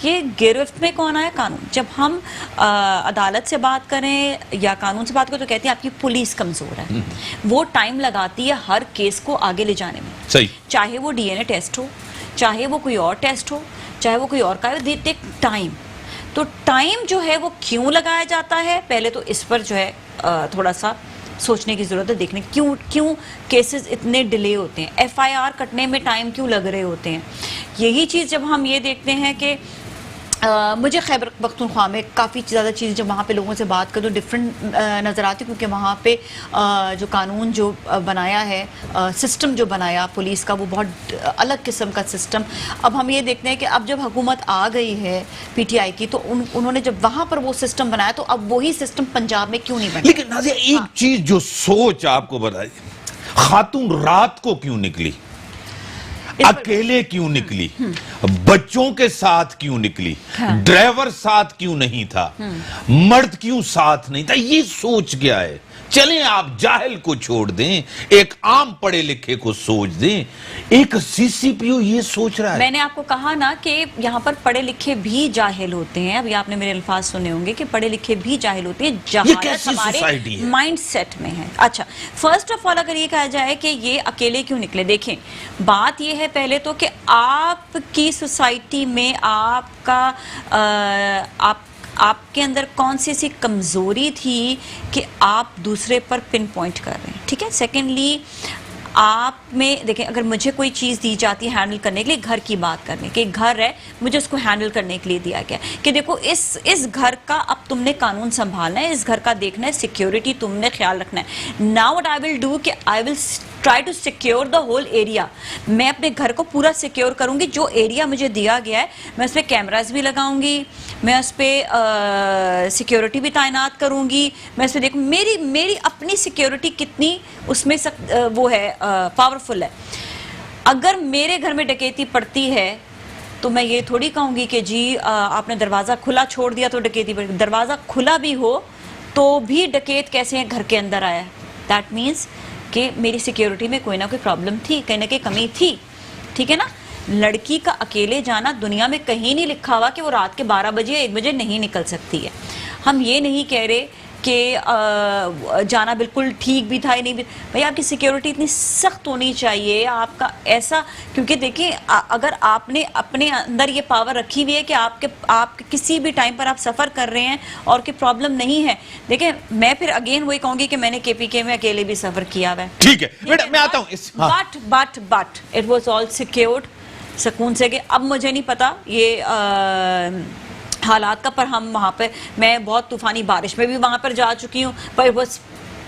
کہ گرفت میں کون آیا؟ قانون. جب ہم عدالت سے بات کریں یا قانون سے بات کریں تو کہتے ہیں آپ کی پولیس کمزور ہے. وہ ٹائم لگاتی ہے ہر کیس کو آگے لے جانے میں. صحیح. چاہے وہ ڈی این اے ٹیسٹ ہو, چاہے وہ کوئی اور ٹیسٹ ہو, چاہے وہ کوئی اور کا دے ٹیک ٹائم. تو ٹائم جو ہے وہ کیوں لگایا جاتا ہے, پہلے تو اس پر جو ہے تھوڑا سا سوچنے کی ضرورت ہے, دیکھنے کیوں کیسز اتنے ڈیلے ہوتے ہیں, ایف آئی آر کٹنے میں ٹائم کیوں لگ رہے ہوتے ہیں. یہی چیز جب ہم یہ دیکھتے ہیں کہ مجھے خیبر پختونخوا میں کافی زیادہ چیز جب وہاں پہ لوگوں سے بات کروں تو ڈفرینٹ نظر آتی, کیونکہ وہاں پہ جو قانون جو بنایا ہے, سسٹم جو بنایا پولیس کا, وہ بہت الگ قسم کا سسٹم. اب ہم یہ دیکھتے ہیں کہ اب جب حکومت آ گئی ہے پی ٹی آئی کی, تو انہوں نے جب وہاں پر وہ سسٹم بنایا تو اب وہی سسٹم پنجاب میں کیوں نہیں بنا. لیکن نازیہ ایک چیز جو سوچ آپ کو بتائی, خاتون رات کو کیوں نکلی, اکیلے کیوں نکلی, بچوں کے ساتھ کیوں نکلی, ڈرائیور ساتھ کیوں نہیں تھا, مرد کیوں ساتھ نہیں تھا, یہ سوچ کیا ہے. چلیں آپ جاہل کو چھوڑ دیں, ایک عام پڑھے لکھے کو سوچ دیں, ایک سی سی پی او یہ سوچ رہا ہے. میں نے آپ کو کہا نا کہ یہاں پر پڑھے لکھے بھی جاہل ہوتے ہیں. ابھی آپ نے میرے الفاظ سنے ہوں گے کہ پڑھے لکھے بھی جاہل ہوتے ہیں, جہالت ہمارے مائنڈ سیٹ میں ہے. اچھا, فرسٹ آف آل اگر یہ کہا جائے کہ یہ اکیلے کیوں نکلے, دیکھیں بات یہ ہے پہلے تو کہ آپ کی سوسائٹی میں آپ کے اندر کون سی ایسی کمزوری تھی کہ آپ دوسرے پر پن پوائنٹ کر رہے ہیں, ٹھیک ہے. سیکنڈلی آپ میں دیکھیں, اگر مجھے کوئی چیز دی جاتی ہے ہینڈل کرنے کے لیے, گھر کی بات کرنے کے, گھر ہے مجھے اس کو ہینڈل کرنے کے لیے دیا گیا کہ دیکھو اس گھر کا اب تم نے قانون سنبھالنا ہے, اس گھر کا دیکھنا ہے, سیکیورٹی تم نے خیال رکھنا ہے. Now what I will do کہ I will try to secure the whole area. میں اپنے گھر کو پورا سیکیور کروں گی. جو ایریا مجھے دیا گیا ہے میں اس پہ کیمراز بھی لگاؤں گی, میں اس پہ سیکیورٹی بھی تعینات کروں گی, میں اس پہ دیکھوں میری اپنی سیکیورٹی کتنی اس میں وہ ہے پاورفل ہے. اگر میرے گھر میں ڈکیتی پڑتی ہے تو میں یہ تھوڑی کہوں گی کہ جی آپ نے دروازہ کھلا چھوڑ دیا تو ڈکیتی پڑ گئی. دروازہ کھلا بھی ہو تو بھی ڈکیت کیسے گھر کے اندر آیا, دیٹ مینس کہ میری سیکیورٹی میں کوئی نہ کوئی پرابلم تھی, کہیں نہ کہیں کمی تھی, ٹھیک ہے نا. لڑکی کا اکیلے جانا دنیا میں کہیں نہیں لکھا ہوا کہ وہ رات کے 12 بجے 1 بجے نہیں نکل سکتی ہے. ہم یہ نہیں کہہ رہے کہ جانا بالکل ٹھیک بھی تھا یا نہیں بھی. بھائی آپ کی سیکیورٹی اتنی سخت ہونی چاہیے, آپ کا ایسا, کیونکہ دیکھیں اگر آپ نے اپنے اندر یہ پاور رکھی ہوئی ہے کہ آپ کسی بھی ٹائم پر آپ سفر کر رہے ہیں اور کہ پرابلم نہیں ہے. دیکھیں میں پھر اگین وہی کہوں گی کہ میں نے کے پی کے میں اکیلے بھی سفر کیا ہوا ہے. ٹھیک ہے, میں آتا ہوں. But it was all secured, سکون سے. کہ اب مجھے نہیں پتا یہ حالات کا, پر ہم وہاں پہ, میں بہت طوفانی بارش میں بھی وہاں پر جا چکی ہوں, پر it was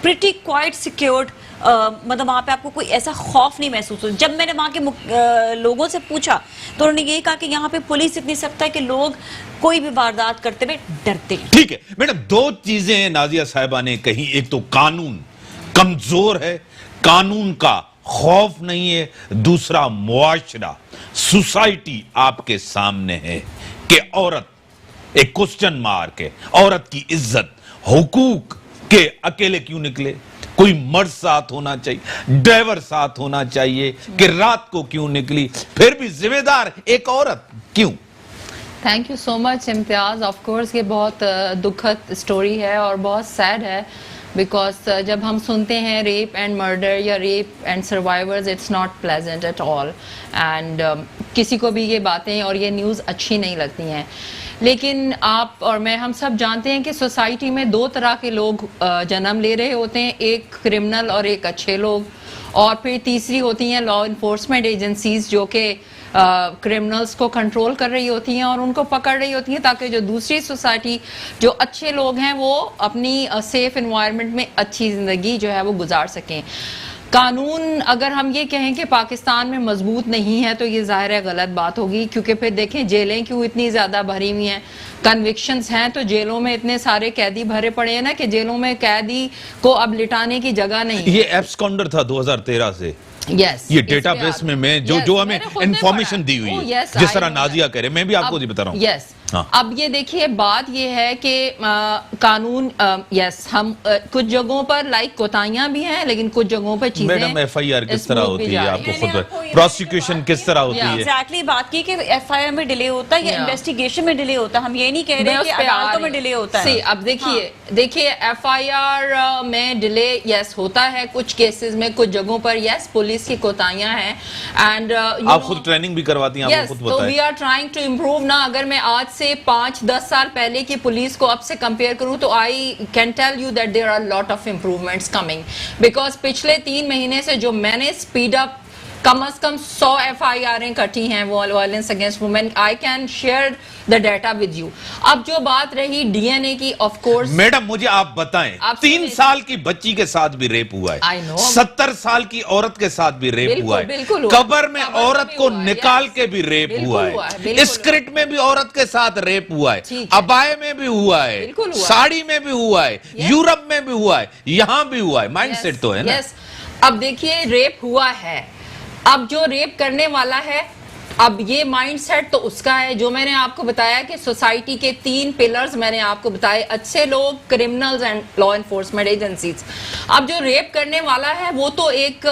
pretty quite secured. مطلب وہاں پہ آپ کو کوئی ایسا خوف نہیں محسوس ہو. جب میں نے وہاں کے لوگوں سے پوچھا تو انہوں نے یہی کہا کہ یہاں پہ پولیس اتنی سخت ہے کہ لوگ کوئی بھی واردات کرتے ہوئے ڈرتے ہیں. ٹھیک ہے میڈم, 2 چیزیں نازیہ صاحبہ نے کہیں. ایک تو قانون کمزور ہے, قانون کا خوف نہیں ہے. دوسرا معاشرہ, سوسائٹی آپ کے سامنے ہے کہ عورت ایک کوسچن مارک ہے, عورت کی عزت, حقوق کے اکیلے کیوں نکلے. کوئی مرد ساتھ ہونا چاہیے, ڈرائیور ساتھ ہونا چاہیے, کہ رات کو کیوں نکلی, پھر بھی ذمہ دار ایک عورت کیوں. Thank you so much Imtiaz. Of course یہ بہت دکھد سٹوری ہے اور بہت سیڈ ہے, بیکاز جب ہم سنتے ہیں ریپ اینڈ مرڈر یا rape and survivors, it's not pleasant at all. And کسی کو بھی یہ باتیں اور یہ نیوز اچھی نہیں لگتی ہیں. لیکن آپ اور میں ہم سب جانتے ہیں کہ سوسائٹی میں 2 طرح کے لوگ جنم لے رہے ہوتے ہیں, ایک کرمنل اور ایک اچھے لوگ, اور پھر تیسری ہوتی ہیں لا انفورسمنٹ ایجنسیز جو کہ کرمنلز کو کنٹرول کر رہی ہوتی ہیں اور ان کو پکڑ رہی ہوتی ہیں تاکہ جو دوسری سوسائٹی جو اچھے لوگ ہیں وہ اپنی سیف انوائرمنٹ میں اچھی زندگی جو ہے وہ گزار سکیں. قانون اگر ہم یہ کہیں کہ پاکستان میں مضبوط نہیں ہے تو یہ ظاہر ہے غلط بات ہوگی, کیونکہ پھر دیکھیں جیلیں کیوں اتنی زیادہ بھری ہوئی ہیں, کنوکشنز ہیں تو جیلوں میں اتنے سارے قیدی بھرے پڑے ہیں نا کہ جیلوں میں قیدی کو اب لٹانے کی جگہ نہیں. یہ ایبسکونڈر تھا 2013 سے, Yes, یہ اس ڈیٹا پہ بیس میں Yes, جو ہمیں میں نے خود نے انفارمیشن پڑھا. دی ہوئی Oh, ہے yes, جس I طرح know نازیہ کہہ رہے میں بھی آپ کو اب- بتا رہا ہوں. Yes. ہاں. اب یہ دیکھیے بات یہ ہے کہ قانون یس ہم کچھ جگہوں پر لائک کوتاہیاں بھی ہیں لیکن کچھ جگہوں پر چیزیں میڈم ایف آئی آر کس طرح smooth بھی ہوتی ہے جا آپ رہی کو ہیں. میں نے آپ خود کو یہ پروسیکیوشن کس طرح ہوتی ہے؟ ایگزیکٹلی بات کی کہ ایف آئی آر میں ڈیلے ہوتا ہے یا Yeah. انویسٹیگیشن میں ڈیلے ہوتا ہے. ہم یہ نہیں کہہ میں رہے اس کہ پہ آ عدالتوں میں رہی ڈیلے ہوں. ہوتا ہے. اب دیکھیے ایف آئی آر میں ڈیلے یس ہوتا ہے کچھ کیسز میں, کچھ جگہوں پر یس پولیس کی کوتاہیاں ہیں اینڈ آپ خود ٹریننگ بھی کرواتی ہیں, آپ کو خود تو بتائیں. We are trying to improve نا. اگر میں آج سے 5-10 سال پہلے کی پولیس کو اب سے کمپیئر کروں تو I can tell you that there are lot of improvements coming, because پچھلے 3 مہینے سے جو میں نے اسپیڈ اپ کم از کم 100 ایف آئی آریں کٹی ہیں violence against women. I can share the data with you. اب جو بات رہی ڈی این اے کی, آف کورس میڈم مجھے آپ بتائیں 3 سال کی بچی کے ساتھ بھی ریپ ہوا ہے, I know. 70 سال کی عورت کے ساتھ بھی ریپ ہوا ہے, بالکل ہوا. قبر میں قبر میں عورت بھی کو ہوا ہے, نکال yes. کے بھی ریپ بالکل ہوا ہوا ہے, ہے, بالکل اسکرٹ میں بھی عورت کے ساتھ ریپ ہوا ہے, ٹھیک ہے. ابائے میں بھی ہوا ہے, بالکل ہوا ہے. ساڑی میں بھی ہوا ہے, یورپ میں بھی ہوا ہے, یہاں بھی ہوا ہے. مائنڈ Yes, سیٹ تو ہے نا. yes. اب دیکھیے ریپ ہوا ہے, اب جو ریپ کرنے والا ہے اب یہ مائنڈ سیٹ تو اس کا ہے. جو میں نے آپ کو بتایا کہ سوسائٹی کے 3 پلرز میں نے آپ کو بتائے, اچھے لوگ, criminals and law enforcement agencies. اب جو ریپ کرنے والا ہے وہ تو ایک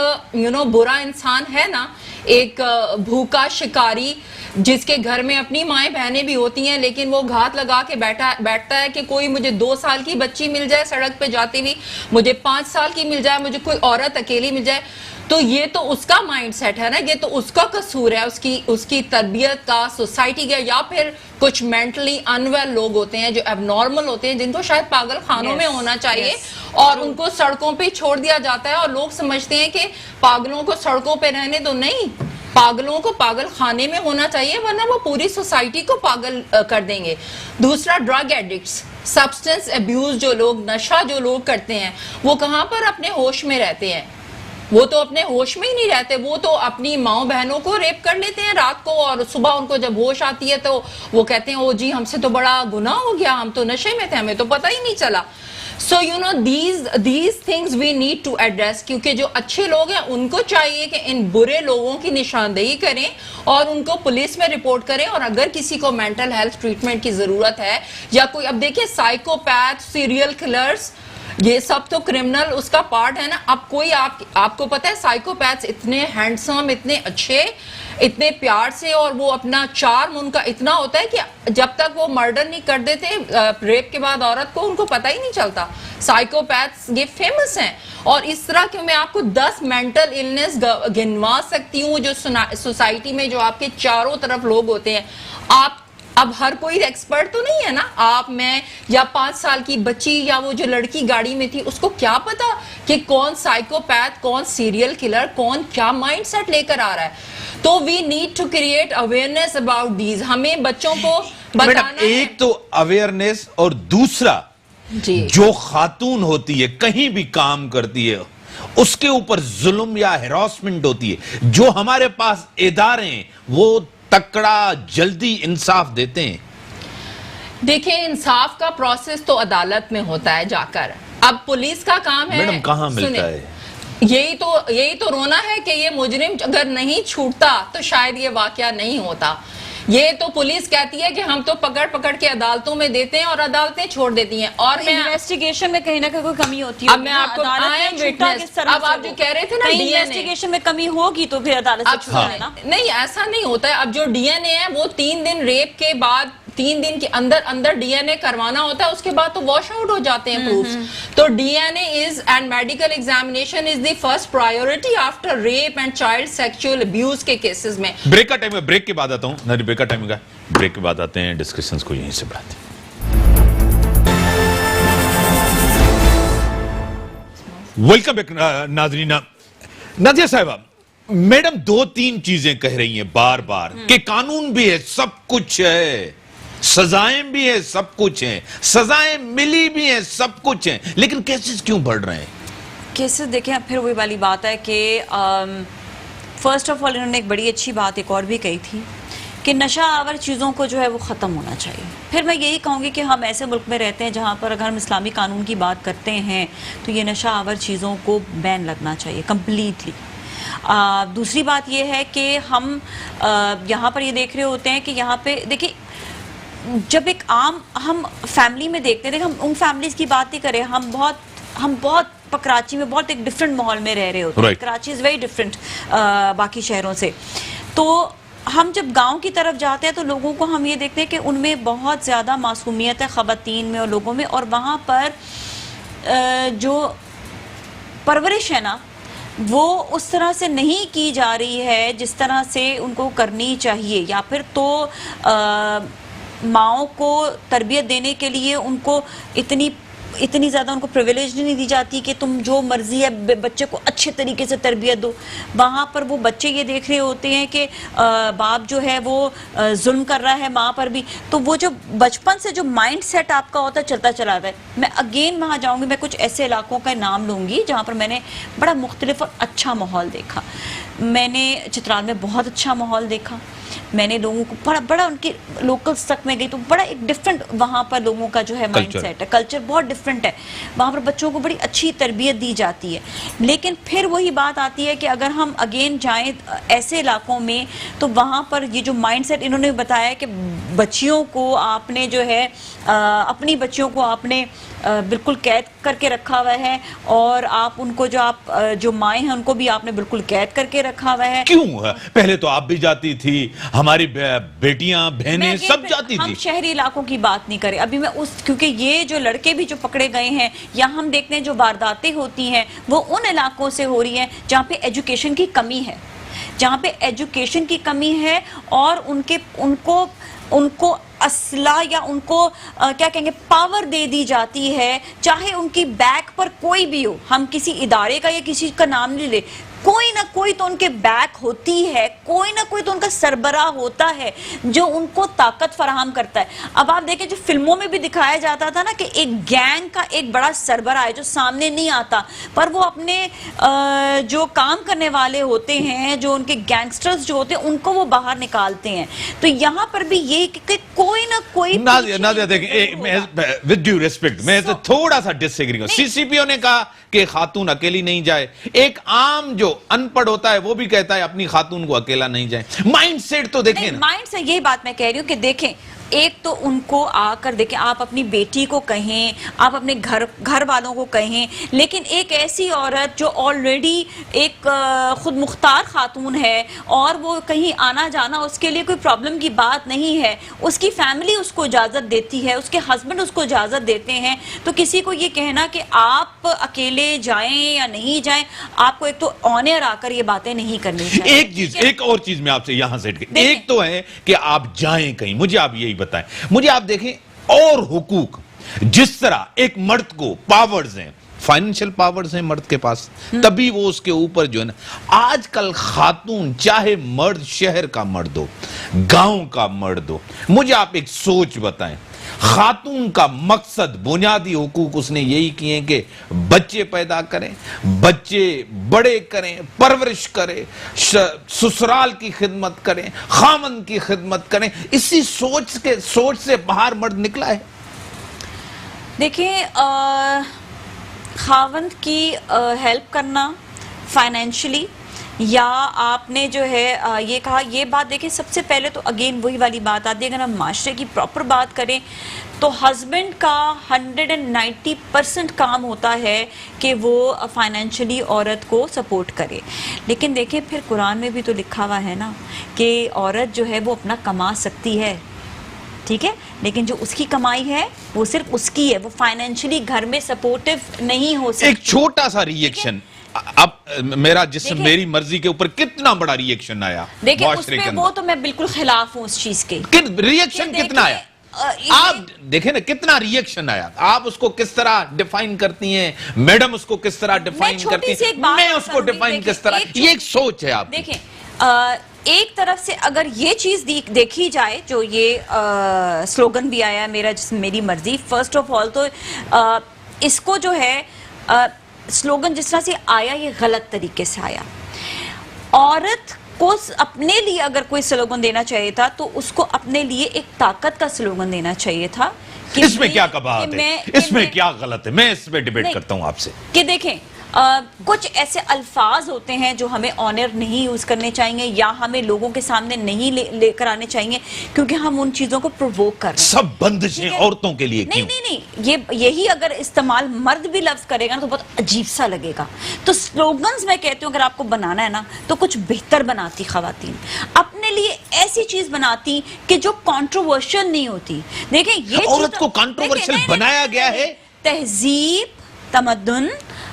برا انسان ہے نا, ایک بھوکا شکاری جس کے گھر میں اپنی مائیں بہنیں بھی ہوتی ہیں لیکن وہ گھات لگا کے بیٹھتا ہے کہ کوئی مجھے 2 سال کی بچی مل جائے سڑک پہ جاتی ہوئی, مجھے 5 سال کی مل جائے, مجھے کوئی عورت اکیلی مل جائے. تو یہ تو اس کا مائنڈ سیٹ ہے نا, یہ تو اس کا قصور ہے, اس کی تربیت کا, سوسائٹی کا, یا پھر کچھ مینٹلی انویل لوگ ہوتے ہیں جو اب نارمل ہوتے ہیں جن کو شاید پاگل خانوں میں ہونا چاہیے اور ان کو سڑکوں پہ چھوڑ دیا جاتا ہے, اور لوگ سمجھتے ہیں کہ پاگلوں کو سڑکوں پہ رہنے تو نہیں, پاگلوں کو پاگل خانے میں ہونا چاہیے ورنہ وہ پوری سوسائٹی کو پاگل کر دیں گے. دوسرا ڈرگ ایڈکٹس, سبسٹنس ایبیوز, جو لوگ نشہ جو لوگ کرتے ہیں وہ کہاں پر اپنے ہوش میں رہتے ہیں, وہ تو اپنے ہوش میں ہی نہیں رہتے, وہ تو اپنی ماؤں بہنوں کو ریپ کر لیتے ہیں رات کو اور صبح ان کو جب ہوش آتی ہے تو وہ کہتے ہیں او جی ہم سے تو بڑا گناہ ہو گیا, ہم تو نشے میں تھے, ہمیں تو پتہ ہی نہیں چلا. So you know these things we need to address, کیونکہ جو اچھے لوگ ہیں ان کو چاہیے کہ ان برے لوگوں کی نشاندہی کریں اور ان کو پولیس میں رپورٹ کریں, اور اگر کسی کو مینٹل ہیلتھ ٹریٹمنٹ کی ضرورت ہے یا کوئی, اب دیکھیں سائیکوپیتھ, سیریل کلرز, یہ سب تو کرمنل اس کا پارٹ ہے نا. اب کوئی آپ کو پتہ ہے سائیکوپیتھس اتنے ہینڈسم, اتنے اچھے, اتنے پیار سے, اور وہ اپنا چارم ان کا اتنا ہوتا ہے کہ جب تک وہ مرڈر نہیں کر دیتے ریپ کے بعد عورت کو, ان کو پتہ ہی نہیں چلتا. سائیکوپیتھس یہ فیمس ہیں, اور اس طرح کہ میں آپ کو 10 مینٹل النس گنوا سکتی ہوں جو سوسائٹی میں جو آپ کے چاروں طرف لوگ ہوتے ہیں. آپ اب ہر کوئی ایکسپرٹ تو نہیں ہے نا, آپ, میں, یا 5 سال کی بچی یا وہ جو لڑکی گاڑی میں تھی, اس کو کیا پتا کہ کون سائیکوپیتھ, کون سیریل کلر, کون کیا مائنڈ سیٹ لے کر آ رہا ہے. تو we need to create awareness about these. ہمیں بچوں کو بتانا ہے. ایک تو اویئرنیس, اور دوسرا جو خاتون ہوتی ہے کہیں بھی کام کرتی ہے اس کے اوپر ظلم یا ہراسمنٹ ہوتی ہے, جو ہمارے پاس ادارے ہیں وہ تکڑا جلدی انصاف دیتے ہیں. دیکھیں انصاف کا پروسیس تو عدالت میں ہوتا ہے جا کر. اب پولیس کا کام ہے, میڈم کہاں ملتا ہے, یہی تو رونا ہے کہ یہ مجرم اگر نہیں چھوٹتا تو شاید یہ واقعہ نہیں ہوتا. یہ تو پولیس کہتی ہے کہ ہم تو پکڑ کے عدالتوں میں دیتے ہیں اور عدالتیں چھوڑ دیتی ہیں, اور میں انویسٹیگیشن میں کہیں نہ کہیں کوئی کمی ہوتی ہے. اب میں آپ کو اب آپ جو کہہ رہے تھے نا انویسٹیگیشن میں کمی ہوگی تو پھر عدالت سے چھوڑا ہے نا. نہیں, ایسا نہیں ہوتا ہے. اب جو ڈی این اے ہے وہ 3 دن ریپ کے بعد 3 دن کے اندر ڈی این اے کروانا ہوتا ہے, اس کے بعد تو واش آؤٹ ہو جاتے ہیں پروفز. تو D N A and medical examination is the first priority after rape and child sexual abuse کے کیسز میں. بریک کا ٹائم ہے, بریک کے بعد آتا ہوں. نہیں, بریک کا ٹائم ہے, بریک کے بعد آتے ہیں, ڈسکشنز کو یہیں سے بڑھاتے ہیں. ویلکم بیک ناظرین. نازیہ صاحبہ, میڈم 2-3 چیزیں کہہ رہی ہیں بار بار کہ قانون بھی ہے, سب کچھ ہے, سزائیں بھی ہیں, سب کچھ ہیں, سزائیں ملی بھی ہیں, سب کچھ ہیں, لیکن کیسز کیوں بڑھ رہے ہیں؟ کیسز دیکھیں, پھر وہی والی بات ہے کہ فرسٹ آف آل انہوں نے ایک بڑی اچھی بات ایک اور بھی کہی تھی کہ نشہ آور چیزوں کو جو ہے وہ ختم ہونا چاہیے. پھر میں یہی کہوں گی کہ ہم ایسے ملک میں رہتے ہیں جہاں پر اگر ہم اسلامی قانون کی بات کرتے ہیں تو یہ نشہ آور چیزوں کو بین لگنا چاہیے کمپلیٹلی. دوسری بات یہ ہے کہ ہم یہاں پر یہ دیکھ رہے ہوتے ہیں کہ یہاں پہ دیکھیں جب ایک عام ہم فیملی میں دیکھتے ہیں، ہم ان فیملیز کی بات نہیں کریں، ہم بہت کراچی میں بہت ایک ڈفرینٹ ماحول میں رہ رہے ہوتے ہیں. کراچی از ویری ڈفرینٹ باقی شہروں سے. تو ہم جب گاؤں کی طرف جاتے ہیں تو لوگوں کو ہم یہ دیکھتے ہیں کہ ان میں بہت زیادہ معصومیت ہے خواتین میں اور لوگوں میں، اور وہاں پر جو پرورش ہے نا وہ اس طرح سے نہیں کی جا رہی ہے جس طرح سے ان کو کرنی چاہیے، یا پھر تو ماؤں کو تربیت دینے کے لیے ان کو اتنی زیادہ ان کو پریویلیج نہیں دی جاتی کہ تم جو مرضی ہے بچے کو اچھے طریقے سے تربیت دو. وہاں پر وہ بچے یہ دیکھ رہے ہوتے ہیں کہ باپ جو ہے وہ ظلم کر رہا ہے ماں پر بھی، تو وہ جو بچپن سے جو مائنڈ سیٹ آپ کا ہوتا ہے چلتا چلا رہا ہے. میں اگین وہاں جاؤں گی، میں کچھ ایسے علاقوں کا نام لوں گی جہاں پر میں نے بڑا مختلف اور اچھا ماحول دیکھا. میں نے چترال میں بہت اچھا ماحول دیکھا، میں نے لوگوں کو بڑا ان کے لوکلز تک میں گئی تو بڑا ایک ڈفرینٹ وہاں پر لوگوں کا جو ہے مائنڈ سیٹ ہے، کلچر بہت ڈفرینٹ ہے. وہاں پر بچوں کو بڑی اچھی تربیت دی جاتی ہے. لیکن پھر وہی بات آتی ہے کہ اگر ہم اگین جائیں ایسے علاقوں میں تو وہاں پر یہ جو مائنڈ سیٹ انہوں نے بتایا کہ بچیوں کو آپ نے جو ہے اپنی بچیوں کو آپ نے بالکل قید کر کے رکھا ہوا ہے، اور آپ ان کو جو مائیں ہیں ان کو بھی آپ نے بالکل قید کر کے رکھا ہوا ہے. کیوں؟ پہلے تو آپ بھی جاتی تھی، ہماری بیٹیاں بہنیں سب جاتی تھی. ہم شہری علاقوں کی بات نہیں کریں ابھی، میں کیونکہ یہ جو لڑکے بھی جو پکڑے گئے ہیں یا ہم دیکھتے ہیں جو وارداتیں ہوتی ہیں وہ ان علاقوں سے ہو رہی ہیں جہاں پہ ایجوکیشن کی کمی ہے، جہاں پہ ایجوکیشن کی کمی ہے، اور ان کو اسلحہ یا ان کو کیا کہیں گے پاور دے دی جاتی ہے، چاہے ان کی بیک پر کوئی بھی ہو. ہم کسی ادارے کا یا کسی کا نام نہیں لے، کوئی نہ کوئی تو ان کے بیک ہوتی ہے، کوئی نہ کوئی تو ان کا سربراہ ہوتا ہے جو ان کو طاقت فراہم کرتا ہے. اب آپ دیکھیں جو فلموں میں بھی دکھایا جاتا تھا نا کہ ایک گینگ کا ایک بڑا سربراہ ہے جو سامنے نہیں آتا، پر وہ اپنے جو کام کرنے والے ہوتے ہیں، جو ان کے گینگسٹرز جو ہوتے ہیں ان کو وہ باہر نکالتے ہیں. تو یہاں پر بھی یہ کہ کوئی نہ کوئی نادیہ دیکھیں، ود ڈیو ریسپیکٹ میں تھوڑا سا ڈس ایگری کروں. سی سی پی او نے کہا کہ خاتون اکیلی نہیں جائے، ایک عام جو ان پڑھ ہوتا ہے وہ بھی کہتا ہے اپنی خاتون کو اکیلا نہیں جائیں. مائنڈ سیٹ تو دیکھیں نا، مائنڈ سے یہی بات میں کہہ رہی ہوں کہ دیکھیں ایک تو ان کو آ کر دیکھیں، آپ اپنی بیٹی کو کہیں، آپ اپنے گھر والوں کو کہیں، لیکن ایک ایسی عورت جو آلریڈی ایک خود مختار خاتون ہے اور وہ کہیں آنا جانا اس کے لیے کوئی پرابلم کی بات نہیں ہے، اس کی فیملی اس کو اجازت دیتی ہے، اس کے ہسبینڈ اس کو اجازت دیتے ہیں، تو کسی کو یہ کہنا کہ آپ اکیلے جائیں یا نہیں جائیں، آپ کو ایک تو آنر آ کر یہ باتیں نہیں کرنی چاہیے. ایک اور چیز میں آپ سے یہاں سے ایک تو ہے کہ آپ جائیں کہیں، مجھے آپ یہی بتائیں، مجھے آپ دیکھیں اور حقوق جس طرح ایک مرد کو پاورز ہیں، فائنینشل پاورز ہیں مرد کے پاس، تبھی وہ اس کے اوپر جو ہے نا. آج کل خاتون چاہے مرد شہر کا مرد ہو، گاؤں کا مرد ہو، مجھے آپ ایک سوچ بتائیں، خاتون کا مقصد بنیادی حقوق اس نے یہی کیے ہیں کہ بچے پیدا کریں، بچے بڑے کریں، پرورش کریں، سسرال کی خدمت کریں، خامن کی خدمت کریں. اسی سوچ سے باہر مرد نکلا ہے. دیکھیں خاوند کی ہیلپ کرنا فائنینشلی، یا آپ نے جو ہے یہ کہا، یہ بات دیکھیں سب سے پہلے تو اگین وہی والی بات آتی ہے. اگر ہم معاشرے کی پراپر بات کریں تو ہسبینڈ کا 190% کام ہوتا ہے کہ وہ فائنینشلی عورت کو سپورٹ کرے. لیکن دیکھیں پھر قرآن میں بھی تو لکھا ہوا ہے نا کہ عورت جو ہے وہ اپنا کما سکتی ہے، ٹھیک ہے، لیکن جو اس کی کمائی ہے وہ صرف اس کی ہے، وہ فائنینشلی گھر میں سپورٹیو نہیں ہو سکتی. ایک چھوٹا سا ریئیکشن، اب میرا جسم میری مرضی کے اوپر کتنا بڑا ریئیکشن آیا دیکھیں اس پہ، وہ تو میں بالکل خلاف ہوں اس چیز کے. ریئیکشن کتنا آیا؟ آپ دیکھیں نا کتنا ریئیکشن آیا. آپ اس کو کس طرح ڈیفائن کرتی ہیں، میڈم اس کو کس طرح ڈیفائن کرتی ہیں، میں اس کو ڈیفائن کس طرح، یہ ایک سوچ ہے آپ. دیکھیں ایک طرف سے اگر یہ چیز دیکھی جائے، جو یہ سلوگن بھی آیا میرا جسم میری مرضی، فرسٹ آف آل تو اس کو جو ہے سلوگن جس طرح سے آیا یہ غلط طریقے سے آیا. عورت کو اپنے لیے اگر کوئی سلوگن دینا چاہیے تھا تو اس کو اپنے لیے ایک طاقت کا سلوگن دینا چاہیے تھا. اس میں کیا کباہت ہے، اس میں کیا غلط ہے، میں اس میں ڈیبیٹ کرتا ہوں آپ سے. کہ دیکھیں کچھ ایسے الفاظ ہوتے ہیں جو ہمیں آنر نہیں یوز کرنے چاہیے یا ہمیں لوگوں کے سامنے نہیں لے کر آنے چاہیے کیونکہ ہم ان چیزوں کو پرووک کر رہے ہیں. سب بندشیں عورتوں کے لیے کیوں؟ نہیں, یہی اگر استعمال مرد بھی لفظ کرے گا نا تو بہت عجیب سا لگے گا. تو سلوگنز میں کہتی ہوں اگر آپ کو بنانا ہے نا تو کچھ بہتر بناتی خواتین, اپنے لیے ایسی چیز بناتی کہ جو کنٹروورشل نہیں ہوتی. دیکھیں یہ عورت کو کنٹروورشل بنایا گیا ہے. تہذیب تمدن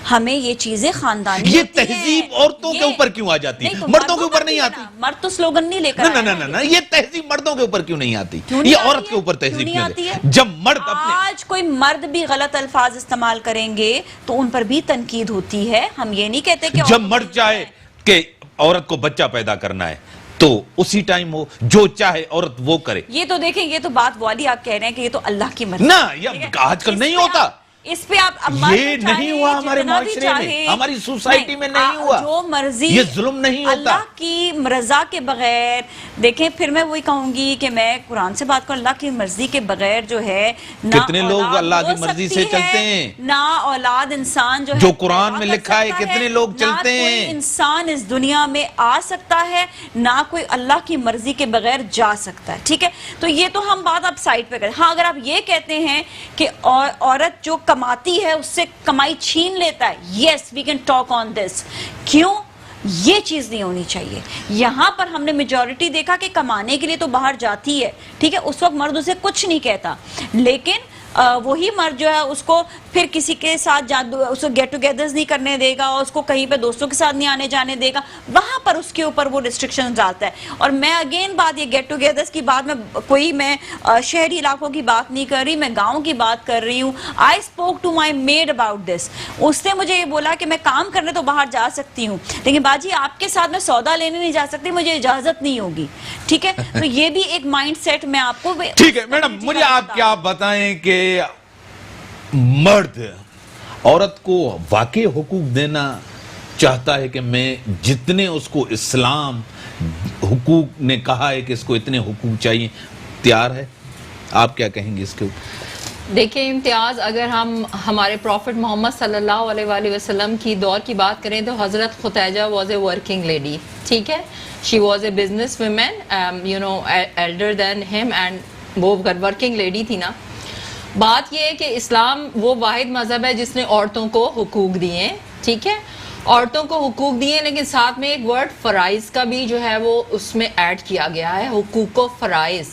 ہمیں یہ چیزیں خاندانی یہ تہذیب عورتوں کے اوپر کیوں آ جاتی ہے, مردوں کے اوپر نہیں آتی؟ مرد تو سلوگن نہیں لے کر نہ یہ تہذیب مردوں کے اوپر کیوں نہیں آتی؟ یہ عورت کے اوپر تہذیب کیوں آتی ہے؟ جب مرد اپنے آج کوئی مرد بھی غلط الفاظ استعمال کریں گے تو ان پر بھی تنقید ہوتی ہے. ہم یہ نہیں کہتے کہ جب مرد چاہے کہ عورت کو بچہ پیدا کرنا ہے تو اسی ٹائم وہ جو چاہے عورت وہ کرے. یہ تو دیکھیں, یہ تو بات والی آپ کہہ رہے ہیں کہ یہ تو اللہ کی مرضی. نہ یہ آج کل نہیں ہوتا, اس پہ آپ یہ نہیں ہوا ہمارے معاشرے میں, ہماری سوسائٹی میں نہیں ہوا. جو مرضی, یہ ظلم نہیں ہوتا اللہ کی رضا کے بغیر. دیکھیں پھر میں وہی کہوں گی کہ میں قرآن سے بات کروں, اللہ کی مرضی کے بغیر جو ہے کتنے لوگ اللہ کی مرضی سے چلتے ہیں, نہ اولاد انسان جو ہے جو قرآن میں لکھا ہے کتنے لوگ چلتے ہیں. نہ کوئی انسان اس دنیا میں آ سکتا ہے, نہ کوئی اللہ کی مرضی کے بغیر جا سکتا ہے. ٹھیک ہے, تو یہ تو ہم بات اب سائڈ پہ کریں. ہاں اگر آپ یہ کہتے ہیں کہ عورت جو کماتی ہے اس سے کمائی چھین لیتا ہے, یس وی کین ٹاک آن دس. کیوں؟ یہ چیز نہیں ہونی چاہیے. یہاں پر ہم نے میجورٹی دیکھا کہ کمانے کے لیے تو باہر جاتی ہے, ٹھیک ہے, اس وقت مرد اسے کچھ نہیں کہتا, لیکن وہی مرد جو ہے اس کو پھر کسی کے ساتھ اس کو گیٹ ٹوگیدرز نہیں کرنے دے گا, اس کو کہیں پہ دوستوں کے ساتھ نہیں آنے جانے دے گا, وہاں پر اس کے اوپر وہ ریسٹرکشن ڈالتا ہے. اور میں اگین بات, یہ گیٹ ٹوگیدرز کی بات, میں شہری علاقوں کی بات نہیں کر رہی, میں گاؤں کی بات کر رہی ہوں. I spoke to my maid about this. اس نے مجھے یہ بولا کہ میں کام کرنے تو باہر جا سکتی ہوں, لیکن باجی آپ کے ساتھ میں سودا لینے نہیں جا سکتی, مجھے اجازت نہیں ہوگی. ٹھیک ہے, تو یہ بھی ایک مائنڈ سیٹ میں آپ کو. ٹھیک ہے میڈم, مجھے آپ کیا بتائیں کہ مرد عورت کو واقعی حقوق دینا چاہتا ہے کہ میں جتنے اس کو اسلام حقوق نے کہا ہے کہ اس کو اتنے حقوق چاہیے, تیار ہے؟ آپ کیا کہیں گے اس کے اوپر؟ دیکھیں امتیاز, اگر ہم ہمارے پروفٹ محمد صلی اللہ علیہ وآلہ وسلم کی دور کی بات کریں تو Hazrat Khadija was a working lady. ٹھیک ہے, she was a business woman, you know elder than him, and وہ ورکنگ لیڈی تھی نا. بات یہ ہے کہ اسلام وہ واحد مذہب ہے جس نے عورتوں کو حقوق دیے ہیں. ٹھیک ہے, عورتوں کو حقوق دیے, لیکن ساتھ میں ایک ورڈ فرائض کا بھی جو ہے وہ اس میں ایڈ کیا گیا ہے, حقوق و فرائض.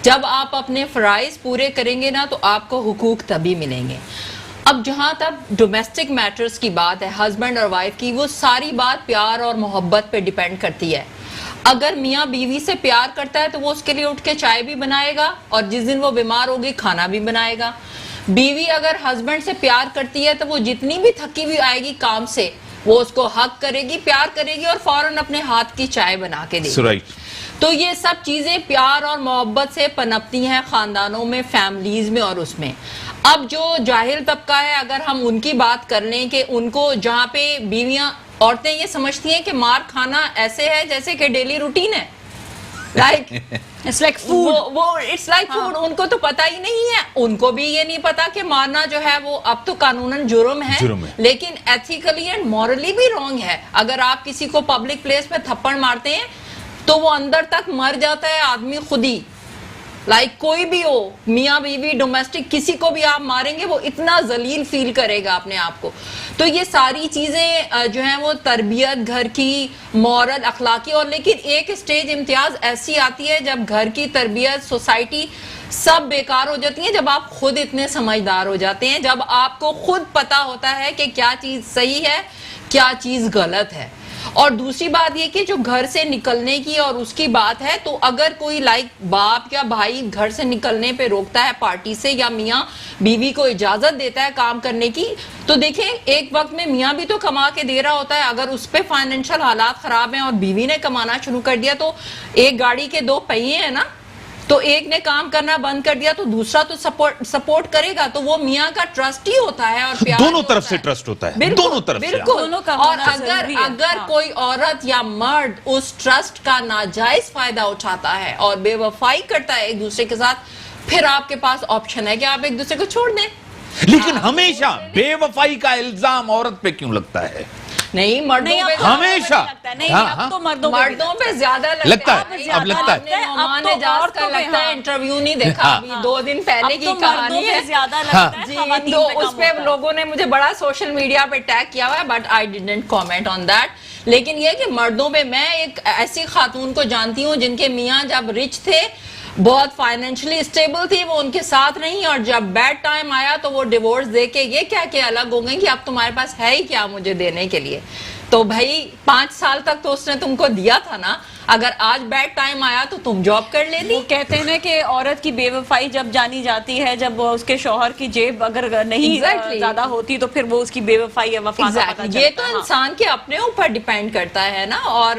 جب آپ اپنے فرائض پورے کریں گے نا تو آپ کو حقوق تبھی ملیں گے. اب جہاں تک ڈومیسٹک میٹرز کی بات ہے, ہسبینڈ اور وائف کی, وہ ساری بات پیار اور محبت پہ ڈیپینڈ کرتی ہے. اگر میاں بیوی سے پیار کرتا ہے تو وہ اس کے لیے اٹھ کے چائے بھی بنائے گا, اور جس دن وہ بیمار ہوگی کھانا بھی بنائے گا. بیوی اگر ہسبینڈ سے پیار کرتی ہے تو وہ جتنی بھی تھکی ہوئی آئے گی کام سے, وہ اس کو حق کرے گی, پیار کرے گی, اور فوراً اپنے ہاتھ کی چائے بنا کے دے گی. تو یہ سب چیزیں پیار اور محبت سے پنپتی ہیں خاندانوں میں, فیملیز میں اور اس میں. اب جو جاہل طبقہ ہے, اگر ہم ان کی بات کر لیں کہ ان کو جہاں پہ بیویاں, عورتیں یہ سمجھتی ہیں کہ مار کھانا ایسے ہے جیسے کہ ڈیلی روٹین ہے, لائک اٹس لائک فوڈ, وہ اٹس لائک فوڈ. ان کو تو پتہ ہی نہیں ہے, ان کو بھی یہ نہیں پتا کہ مارنا جو ہے وہ اب تو قانوناً جرم ہے, لیکن ایتھیکلی اینڈ مورلی بھی رانگ ہے. اگر آپ کسی کو پبلک پلیس پہ تھپڑ مارتے ہیں تو وہ اندر تک مر جاتا ہے آدمی خود ہی. لائک کوئی بھی ہو, میاں بیوی, ڈومیسٹک, کسی کو بھی آپ ماریں گے وہ اتنا ذلیل فیل کرے گا اپنے آپ کو. تو یہ ساری چیزیں جو ہیں وہ تربیت گھر کی, مورل, اخلاقی, اور لیکن ایک اسٹیج امتیاز ایسی آتی ہے جب گھر کی تربیت, سوسائٹی سب بیکار ہو جاتی ہیں, جب آپ خود اتنے سمجھدار ہو جاتے ہیں, جب آپ کو خود پتا ہوتا ہے کہ کیا چیز صحیح ہے کیا چیز غلط ہے. اور دوسری بات یہ کہ جو گھر سے نکلنے کی اور اس کی بات ہے, تو اگر کوئی لائک باپ یا بھائی گھر سے نکلنے پہ روکتا ہے پارٹی سے, یا میاں بیوی کو اجازت دیتا ہے کام کرنے کی, تو دیکھیں ایک وقت میں میاں بھی تو کما کے دے رہا ہوتا ہے. اگر اس پہ فائنینشل حالات خراب ہیں اور بیوی نے کمانا شروع کر دیا, تو ایک گاڑی کے دو پہیے ہیں نا, تو ایک نے کام کرنا بند کر دیا تو دوسرا تو سپورٹ کرے گا. تو وہ میاں کا ٹرسٹ ہی ہوتا ہے, اور پیار دونوں طرف سے ٹرسٹ ہوتا ہے, دونوں طرف سے. بالکل. اور اگر کوئی عورت یا مرد اس ٹرسٹ کا ناجائز فائدہ اٹھاتا ہے اور بے وفائی کرتا ہے ایک دوسرے کے ساتھ, پھر آپ کے پاس آپشن ہے کہ آپ ایک دوسرے کو چھوڑ دیں. لیکن ہمیشہ بے وفائی کا الزام عورت پہ کیوں لگتا ہے؟ نہیں مردوں پہ ہمیشہ اب تو مردوں پہ زیادہ لگتا ہے، اب لگتا ہے نعمان اعجاز کا لگتا ہے انٹرویو نہیں دیکھا ابھی 2 دن پہلے کی کہانی ہے زیادہ لگتا ہے جی اس پہ لوگوں نے مجھے بڑا سوشل میڈیا پہ ٹیگ کیا ہوا ہے but I didn't comment on that. لیکن یہ کہ مردوں پہ میں ایک ایسی خاتون کو جانتی ہوں جن کے میاں جب رچ تھے بہت فائنینشلی اسٹیبل تھی وہ ان کے ساتھ نہیں اور جب بیڈ ٹائم آیا تو وہ ڈیورس دے کے یہ کیا کہ الگ ہو گئی کہ اب تمہارے پاس ہے ہی کیا مجھے دینے کے لیے. تو بھائی 5 سال تک تو اس نے تم کو دیا تھا نا, اگر آج بیڈ ٹائم آیا تو تم جاب کر لیتی. وہ کہتے ہیں کہ عورت کی بے وفائی جب جانی جاتی ہے جب اس کے شوہر کی جیب اگر نہیں زیادہ ہوتی تو پھر وہ اس کی بے وفائی یا وفا کا پتہ چلتا ہے. یہ تو انسان کے اپنے اوپر ڈیپینڈ کرتا ہے نا. اور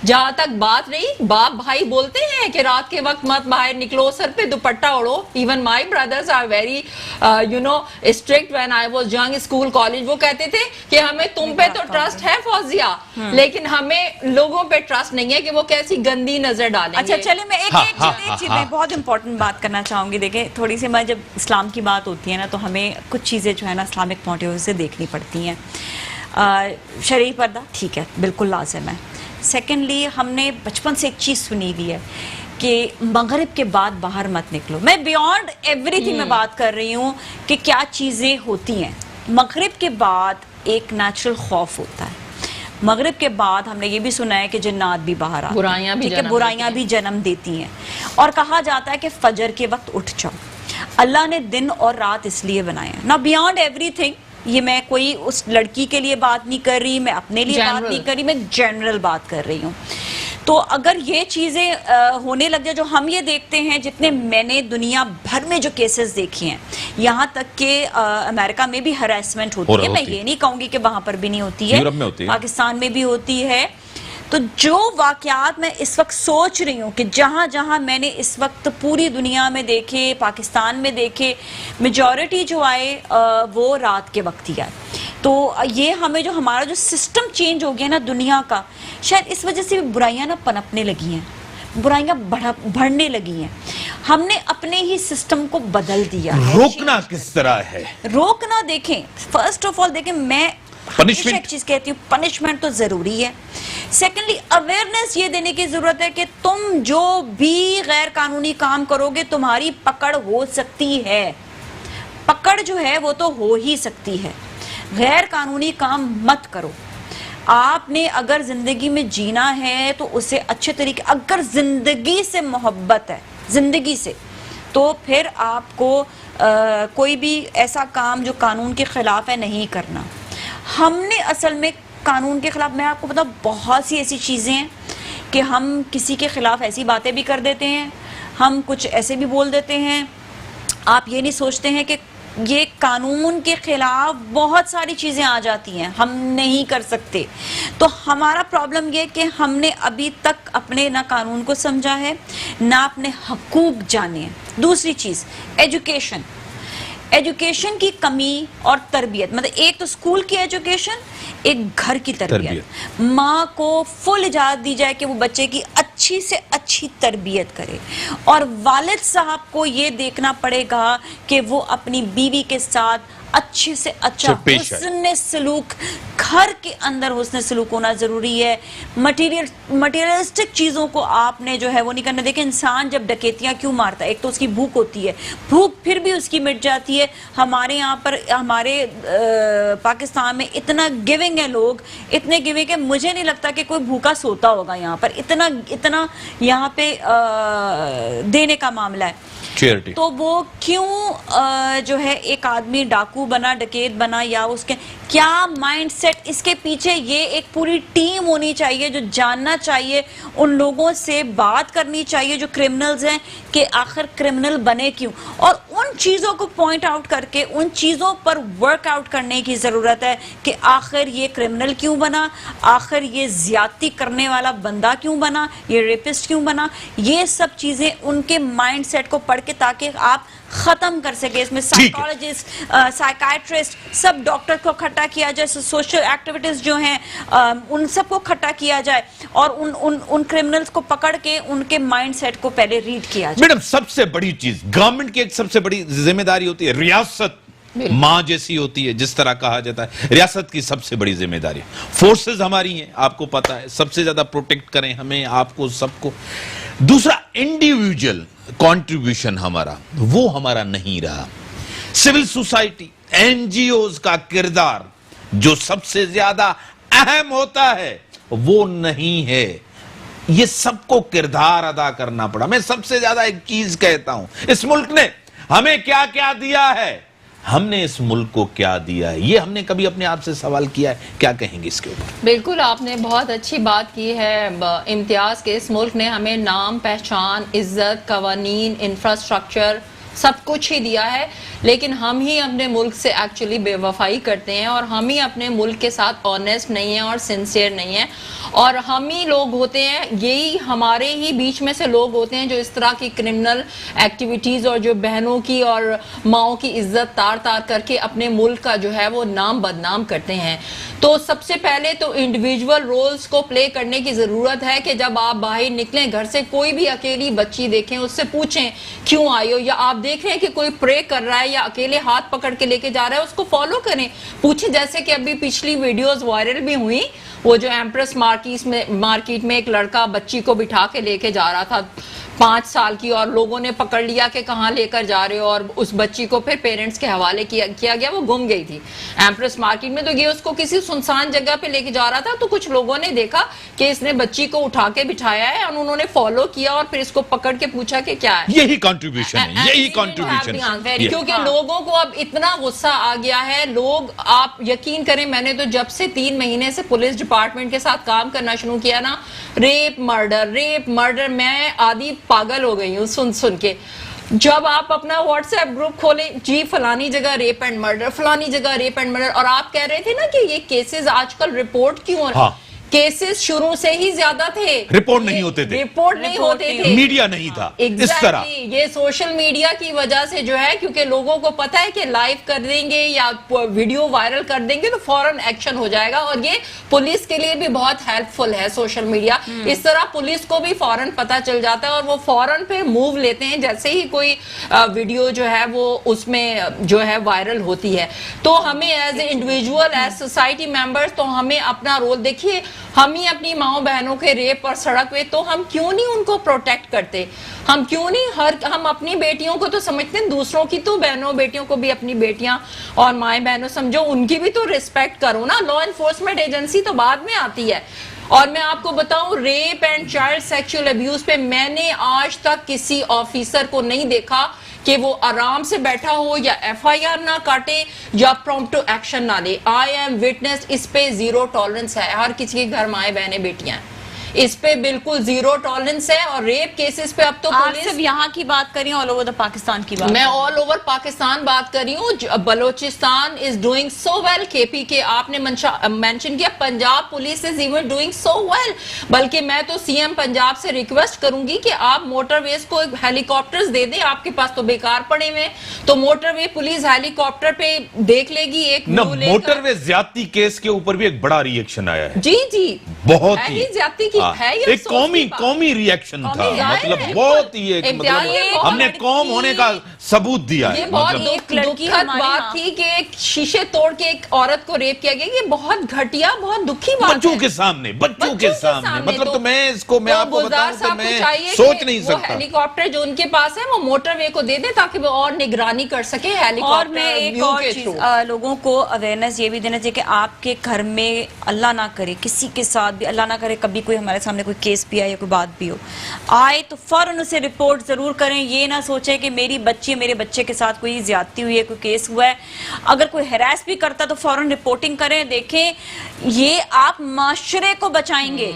جہاں تک بات رہی باپ بھائی بولتے ہیں کہ رات کے وقت مت باہر نکلو, سر پہ دوپٹہ اوڑھو. Even my brothers are very strict when I was young, school college. وہ کہتے تھے کہ ہمیں تم پہ تو ٹرسٹ ہے فوزیہ لیکن ہمیں لوگوں پہ ٹرسٹ نہیں ہے کہ وہ کیسی گندی نظر ڈالیں گے. اچھا چلے میں ایک چیز میں بہت امپورٹنٹ بات کرنا چاہوں گی. دیکھیں تھوڑی سی میں جب اسلام کی بات ہوتی ہے نا تو ہمیں کچھ چیزیں جو ہے نا اسلامک پوائنٹ آف ویو سے دیکھنی پڑتی ہیں. شرعی پردہ ٹھیک ہے بالکل لازم ہے. سیکنڈلی ہم نے بچپن سے ایک چیز سنی ہوئی ہے کہ مغرب کے بعد باہر مت نکلو. میں بیونڈ ایوری تھنگ میں بات کر رہی ہوں کہ کیا چیزیں ہوتی ہیں. مغرب کے بعد ایک نیچرل خوف ہوتا ہے. مغرب کے بعد ہم نے یہ بھی سنا ہے کہ جنات بھی باہر آتے ہیں, برائیاں بھی جنم دیتی ہیں. اور کہا جاتا ہے کہ فجر کے وقت اٹھ جاؤ. اللہ نے دن اور رات اس لیے بنائے ہیں. نا بیونڈ ایوری تھنگ, یہ میں کوئی اس لڑکی کے لیے بات نہیں کر رہی, میں اپنے لیے بات نہیں کر رہی, میں جنرل بات کر رہی ہوں. تو اگر یہ چیزیں ہونے لگ جائے جو ہم یہ دیکھتے ہیں, جتنے میں نے دنیا بھر میں جو کیسز دیکھے ہیں, یہاں تک کہ امریکہ میں بھی ہراسمنٹ ہوتی ہے. میں یہ نہیں کہوں گی کہ وہاں پر بھی نہیں ہوتی ہے, پاکستان میں بھی ہوتی ہے. تو جو واقعات میں اس وقت سوچ رہی ہوں کہ جہاں جہاں میں نے اس وقت پوری دنیا میں دیکھے, پاکستان میں دیکھے, میجورٹی جو آئے وہ رات کے وقت ہی آئے. تو یہ ہمیں جو ہمارا جو سسٹم چینج ہو گیا نا دنیا کا, شاید اس وجہ سے برائیاں نا پنپنے لگی ہیں, برائیاں بڑھنے لگی ہیں. ہم نے اپنے ہی سسٹم کو بدل دیا. روکنا کس طرح ہے؟ روکنا دیکھیں, فرسٹ آف آل دیکھیں, میں ایک چیز کہتی ہوں, پنشمنٹ تو ضروری ہے. سیکنڈلی اویئرنیس یہ دینے کی ضرورت ہے کہ تم جو بھی غیر قانونی کام کرو گے تمہاری پکڑ ہو سکتی ہے. پکڑ جو ہے وہ تو ہو ہی سکتی ہے. غیر قانونی کام مت کرو. آپ نے اگر زندگی میں جینا ہے تو اسے اچھے طریقے, اگر زندگی سے محبت ہے, زندگی سے, تو پھر آپ کو کوئی بھی ایسا کام جو قانون کے خلاف ہے نہیں کرنا. ہم نے اصل میں قانون کے خلاف, میں آپ کو بتاؤں بہت سی ایسی چیزیں ہیں کہ ہم کسی کے خلاف ایسی باتیں بھی کر دیتے ہیں, ہم کچھ ایسے بھی بول دیتے ہیں. آپ یہ نہیں سوچتے ہیں کہ یہ قانون کے خلاف بہت ساری چیزیں آ جاتی ہیں, ہم نہیں کر سکتے. تو ہمارا پرابلم یہ کہ ہم نے ابھی تک اپنے نہ قانون کو سمجھا ہے نہ اپنے حقوق جانے ہیں. دوسری چیز ایجوکیشن, ایجوکیشن کی کمی اور تربیت. مطلب ایک تو اسکول کی ایجوکیشن, ایک گھر کی تربیت. ماں کو فل اجازت دی جائے کہ وہ بچے کی اچھی سے اچھی تربیت کرے, اور والد صاحب کو یہ دیکھنا پڑے گا کہ وہ اپنی بیوی کے ساتھ اچھے سے اچھا حسن سلوک, گھر کے اندر حسن سلوک ہونا ضروری ہے. مٹیریلسٹک چیزوں کو آپ نے جو ہے وہ نہیں کرنا. دیکھیں انسان جب ڈکیتیاں کیوں مارتا ہے, ایک تو اس کی بھوک ہوتی ہے, بھوک پھر بھی اس کی مٹ جاتی ہے. ہمارے یہاں پر ہمارے پاکستان میں اتنا گیونگ ہے, لوگ اتنے گیونگ ہے, مجھے نہیں لگتا کہ کوئی بھوکا سوتا ہوگا یہاں پر. اتنا یہاں پہ دینے کا معاملہ ہے. تو وہ کیوں جو ہے ایک آدمی ڈاکو بنا, ڈکیت بنا, یا اس کے کیا مائنڈ سیٹ, اس کے پیچھے یہ ایک پوری ٹیم ہونی چاہیے جو جاننا چاہیے, ان لوگوں سے بات کرنی چاہیے جو کرمنلز ہیں کہ آخر کرمنل بنے کیوں, اور ان چیزوں کو پوائنٹ آؤٹ کر کے ان چیزوں پر ورک آؤٹ کرنے کی ضرورت ہے کہ آخر یہ کرمنل کیوں بنا, آخر یہ زیادتی کرنے والا بندہ کیوں بنا, یہ ریپسٹ کیوں بنا. یہ سب چیزیں ان کے مائنڈ سیٹ کو پڑھ کے تاکہ آپ ختم کر سکے. اس میں سائیکالوجسٹ, سائیکائٹرسٹ, سب ڈاکٹر کو کھٹا کیا جائے, سوشل ایکٹیویٹیز جو ہیں ان سب کو کھٹا کیا جائے, اور ان کرمنلز کو پکڑ کے ان کے مائنڈ سیٹ کو پہلے ریڈ کیا جائے. میڈم سب سے بڑی چیز گورنمنٹ کی ایک سب سے بڑی ذمہ داری ہوتی ہے ریاست. ماں جیسی ہوتی ہے جس طرح کہا جاتا ہے. ریاست کی سب سے بڑی ذمہ داری فورسز ہماری ہیں, آپ کو پتا ہے, سب سے زیادہ پروٹیکٹ کریں ہمیں, آپ کو, سب کو. دوسرا انڈیویجول کنٹریبیوشن ہمارا, وہ ہمارا نہیں رہا. Civil society, N G Os کا کردار جو سب سے زیادہ اہم ہوتا ہے وہ نہیں ہے. یہ سب کو کردار ادا کرنا پڑا. میں سب سے زیادہ ایک چیز کہتا ہوں, اس ملک نے ہمیں کیا کیا دیا ہے, ہم نے اس ملک کو کیا دیا ہے, یہ ہم نے کبھی اپنے آپ سے سوال کیا ہے؟ کیا کہیں گے اس کے اوپر؟ بالکل آپ نے بہت اچھی بات کی ہے امتیاز کے اس ملک نے ہمیں نام, پہچان, عزت, قوانین, انفراسٹرکچر سب کچھ ہی دیا ہے, لیکن ہم ہی اپنے ملک سے ایکچولی بے وفائی کرتے ہیں اور ہم ہی اپنے ملک کے ساتھ آنیسٹ نہیں ہیں اور سنسیئر نہیں ہیں, اور ہم ہی لوگ ہوتے ہیں, یہی ہمارے ہی بیچ میں سے لوگ ہوتے ہیں جو اس طرح کی کرمنل ایکٹیویٹیز اور جو بہنوں کی اور ماؤں کی عزت تار تار کر کے اپنے ملک کا جو ہے وہ نام بدنام کرتے ہیں. تو سب سے پہلے تو انڈیویجول رولز کو پلے کرنے کی ضرورت ہے کہ جب آپ باہر نکلیں گھر سے, کوئی بھی اکیلی بچی دیکھیں اس سے پوچھیں کیوں آئی ہو, یا آپ دیکھ رہے ہیں کہ کوئی پرے کر رہا ہے یا اکیلے ہاتھ پکڑ کے لے کے جا رہا ہے, اس کو فالو کریں, پوچھیں. جیسے کہ ابھی پچھلی ویڈیوز وائرل بھی ہوئی, وہ جو ایمپریس مارکیٹ میں ایک لڑکا بچی کو بٹھا کے لے کے جا رہا تھا 5 سال کی, اور لوگوں نے پکڑ لیا کہ کہاں لے کر جا رہے ہو, اور اس بچی کو پھر پیرنٹس کے حوالے کیا گیا, وہ گم گئی تھی ایمپریس مارکیٹ میں. تو یہ اس کو کسی سنسان جگہ پہ لے کے جا رہا تھا, تو کچھ لوگوں نے دیکھا کہ اس نے بچی کو اٹھا کے بٹھایا ہے, اور انہوں نے فالو کیا اور پھر اس کو پکڑ کے پوچھا کہ کیا ہے. یہی کنٹریبیوشن ہے, یہی کنٹریبیوشن. کیونکہ لوگوں کو اب اتنا غصہ آ گیا ہے, لوگ, آپ یقین کریں, میں نے تو جب سے 3 مہینے سے پولیس ڈپارٹمنٹ کے ساتھ کام کرنا شروع کیا نا, ریپ مرڈر, میں آدھی پاگل ہو گئی ہوں سن کے. جب آپ اپنا واٹس ایپ گروپ کھولیں, جی فلانی جگہ ریپ اینڈ مرڈر, فلانی جگہ ریپ اینڈ مرڈر, اور آپ کہہ رہے تھے نا کہ یہ کیسز آج کل رپورٹ کیوں ہو رہے ہیں. کیسز شروع سے ہی زیادہ تھے, رپورٹ نہیں ہوتے تھے, میڈیا نہیں تھا اس طرح. یہ سوشل میڈیا کی وجہ سے جو ہے, کیونکہ لوگوں کو پتا ہے کہ لائیو کر دیں گے یا ویڈیو وائرل کر دیں گے تو فوراً ایکشن ہو جائے گا, اور یہ پولیس کے لیے بھی بہت ہیلپ فل ہے سوشل میڈیا. اس طرح پولیس کو بھی فوراً پتا چل جاتا ہے اور وہ فوراً پہ موو لیتے ہیں جیسے ہی کوئی ویڈیو جو ہے وہ اس میں جو ہے وائرل ہوتی ہے. تو ہمیں as a individual, as society members, تو ہمیں اپنا رول, دیکھیے ہم ہی اپنی ماؤں بہنوں کے ریپ اور سڑک پہ, تو ہم کیوں نہیں ان کو پروٹیکٹ کرتے, ہم کیوں نہیں, ہم اپنی بیٹیوں کو تو سمجھتے ہیں, دوسروں کی تو بہنوں بیٹیوں کو بھی اپنی بیٹیاں اور مائیں بہنوں سمجھو, ان کی بھی تو ریسپیکٹ کرو نا. لا انفورسمنٹ ایجنسی تو بعد میں آتی ہے. اور میں آپ کو بتاؤں, rape and child sexual abuse پہ میں نے آج تک کسی آفیسر کو نہیں دیکھا کہ وہ آرام سے بیٹھا ہو یا ایف آئی آر نہ کاٹے یا پرومپٹو ایکشن نہ لے. آئی ایم وٹنس, اس پہ 0 ٹالرنس ہے. ہر کسی کے گھر مائیں بہنیں بیٹیاں ہیں, اس پہ بالکل 0 ٹالرنس ہے. اور ریپ کیسز پہ اب تو پولیس صرف یہاں کی بات کر رہی ہوں, آل اوور پاکستان کی بات, میں آل اوور پاکستان بات کر رہی ہوں. Balochistan is doing so well, K P K آپ نے مینشن کیا, Punjab police is even doing so well. بلکہ میں تو سی ایم پنجاب سے ریکویسٹ کروں گی کہ آپ موٹر ویز کو ہیلی کاپٹرز دے دیں, آپ کے پاس تو بیکار پڑے ہوئے, تو موٹر وے پولیس ہیلی کاپٹر پہ دیکھ لے گی. ایک موٹر وے زیادتی کیس کے اوپر بھی ایک بڑا ری ایکشن آیا ہے. جی بہت ہی زیادتی کی ہے, ایک قومی ری ایکشن تھا, مطلب بہت ہی ایک, مطلب ہم نے قوم ہونے کا ثبوت دیا ہے. یہ بہت دکھد بات تھی کہ ایک شیشے توڑ کے ایک عورت کو ریپ کیا گیا, یہ بہت گھٹیا, بہت دکھی بات ہے. بچوں کے سامنے, مطلب تو میں اس کو, میں آپ کو بتاؤں تو میں سوچ نہیں سکتا. ہیلی کاپٹر جو ان کے پاس ہے وہ موٹر وے کو دے دے تاکہ وہ اور نگرانی کر سکے ہیلی کاپٹر. اور میں ایک اور چیز لوگوں کو اویئرنیس یہ بھی دینا چاہیے کہ آپ کے گھر میں اللہ نہ کرے, کسی کے ساتھ بھی اللہ نہ کرے, کبھی کوئی ہمارے سامنے کوئی کیس بھی آئے یا کوئی بات بھی ہو آئے تو فوراً اسے رپورٹ ضرور کریں. یہ نہ سوچیں کہ میری بچی, میرے بچے کے ساتھ کوئی زیادتی ہوئی ہے, کوئی کیس ہوا ہے, اگر کوئی ہراس بھی کرتا تو فوراً رپورٹنگ کریں. دیکھیں یہ آپ معاشرے کو بچائیں گے.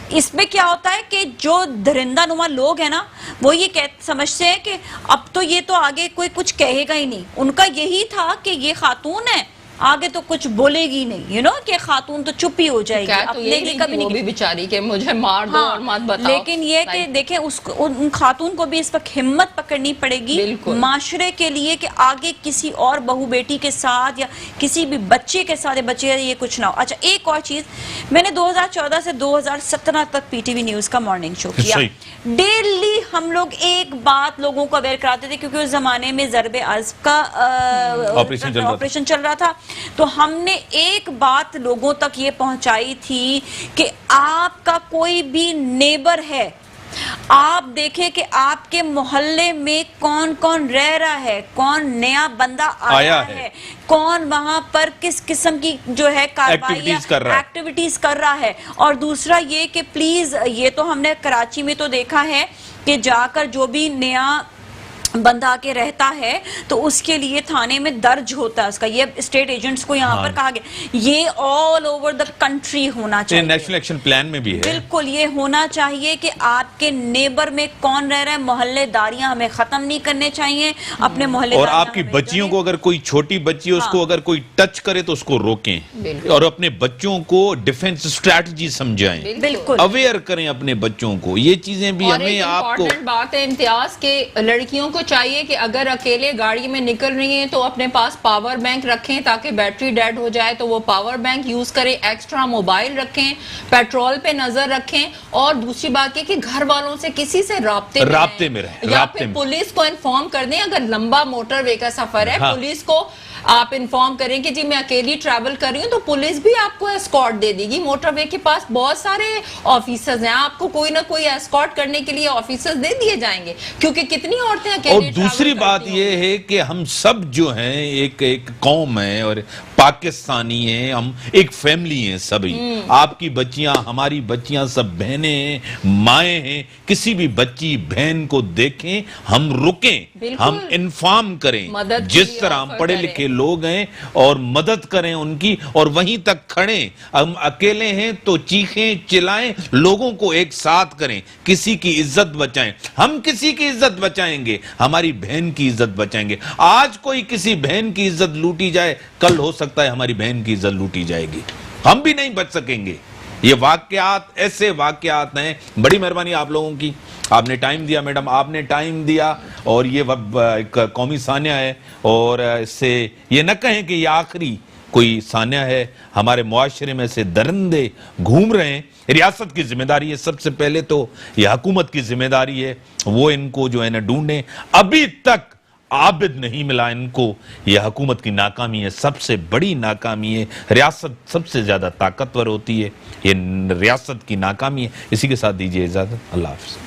اس میں کیا ہوتا ہے کہ جو درندہ نما لوگ ہیں نا, وہ یہ سمجھتے ہیں کہ اب تو یہ تو آگے کوئی کچھ کہے گا ہی نہیں. ان کا یہی تھا کہ یہ خاتون ہے, آگے تو کچھ بولے گی نہیں، کہ خاتون تو چپ ہی ہو جائے گی، اپنے لیے کبھی وہ بھی بیچاری کہ مجھے مار دو اور مت بتاؤ. لیکن یہ کہ دیکھیں ان خاتون کو بھی اس وقت ہمت پکڑنی پڑے گی معاشرے کے لیے کہ آگے کسی اور بہو بیٹی کے ساتھ یا کسی بھی بچے کے ساتھ یہ کچھ نہ ہو. اچھا ایک اور چیز، میں نے 2014 سے 2017 تک پی ٹی وی نیوز کا مارننگ شو کیا. ڈیلی ہم لوگ ایک بات لوگوں کو اویئر کراتے تھے، کیونکہ اس زمانے میں ضرب عضب کا آپریشن چل رہا تھا. تو ہم نے ایک بات لوگوں تک یہ پہنچائی تھی کہ آپ کا کوئی بھی نیبر ہے، آپ دیکھیں کہ آپ کے محلے میں کون کون رہ رہا ہے، کون نیا بندہ آیا ہے، کون وہاں پر کس قسم کی جو ہے ایکٹیویٹیز کر رہا ہے. اور دوسرا یہ کہ پلیز، یہ تو ہم نے کراچی میں تو دیکھا ہے کہ جا کر جو بھی نیا بندہ آ کے رہتا ہے تو اس کے لیے تھانے میں درج ہوتا ہے اس کا. یہ اسٹیٹ ایجنٹس کو یہاں پر کہا گیا، یہ آل اوور دا کنٹری ہونا چاہیے. نیشنل ایکشن پلان میں بھی ہے بالکل یہ ہونا چاہیے کہ آپ کے نیبر میں کون رہ رہا ہے. محلے داریاں ہمیں ختم نہیں کرنے چاہیے اپنے محلے. اور آپ کی بچیوں کو، اگر کوئی چھوٹی بچی ہے اس کو اگر کوئی ٹچ کرے تو اس کو روکیں، اور اپنے بچوں کو ڈیفنس اسٹریٹجی سمجھائیں، بالکل اویئر کریں اپنے بچوں کو. یہ چیزیں بھی ہمیں آپ کو بات ہے امتیاز کے لڑکیوں کو چاہیے کہ اگر اکیلے گاڑی میں نکل رہی ہیں تو اپنے پاس پاور بینک رکھیں تاکہ بیٹری ڈیڈ ہو جائے تو وہ پاور بینک یوز کریں. ایکسٹرا موبائل رکھیں، پیٹرول پہ نظر رکھیں. اور دوسری بات یہ کہ گھر والوں سے کسی سے رابطے میں رہیں، یا پھر پولیس کو انفارم کر دیں. اگر لمبا موٹر وے کا سفر ہے پولیس کو آپ انفارم کریں کہ جی میں اکیلی ٹریول کر رہی ہوں، تو پولیس بھی آپ کو ایسکارٹ دے دے گی. موٹر وے کے پاس بہت سارے آفیسرز ہیں، آپ کو کوئی نہ کوئی ایسکارٹ کرنے کے لیے آفیسرز دے دیے جائیں گے، کیونکہ کتنی عورتیں اکیلی. اور دوسری بات یہ ہے کہ ہم سب جو ہیں ایک قوم ہے اور پاکستانی ہیں، ہم ایک فیملی ہیں سبھی. آپ کی بچیاں، ہماری بچیاں سب بہنیں ہیں، مائیں ہیں. کسی بھی بچی بہن کو دیکھیں، ہم رکیں، ہم انفارم کریں. جس طرح ہم پڑھے لکھے لوگ ہیں اور مدد کریں ان کی، اور وہیں تک کھڑیں. ہم اکیلے ہیں تو چیخیں چلائیں، لوگوں کو ایک ساتھ کریں، کسی کی عزت بچائیں. ہم کسی کی عزت بچائیں گے، ہماری بہن کی عزت بچائیں گے. آج کوئی کسی بہن کی عزت لوٹی جائے، کل ہو سکتا ہے ہماری بہن کی عزت لوٹی جائے گی، ہم بھی نہیں بچ سکیں گے. یہ واقعات ایسے واقعات ہیں. بڑی مہربانی آپ لوگوں کی، آپ نے ٹائم دیا میڈم، آپ نے ٹائم دیا. اور یہ ایک قومی سانیہ ہے، اور اس سے یہ نہ کہیں کہ یہ آخری کوئی سانیہ ہے. ہمارے معاشرے میں سے درندے گھوم رہے ہیں. ریاست کی ذمہ داری ہے، سب سے پہلے تو یہ حکومت کی ذمہ داری ہے، وہ ان کو جو ہے نا ڈھونڈیں. ابھی تک عابد نہیں ملا ان کو. یہ حکومت کی ناکامی ہے، سب سے بڑی ناکامی ہے. ریاست سب سے زیادہ طاقتور ہوتی ہے، یہ ریاست کی ناکامی ہے. اسی کے ساتھ دیجیے اجازت. اللہ حافظ.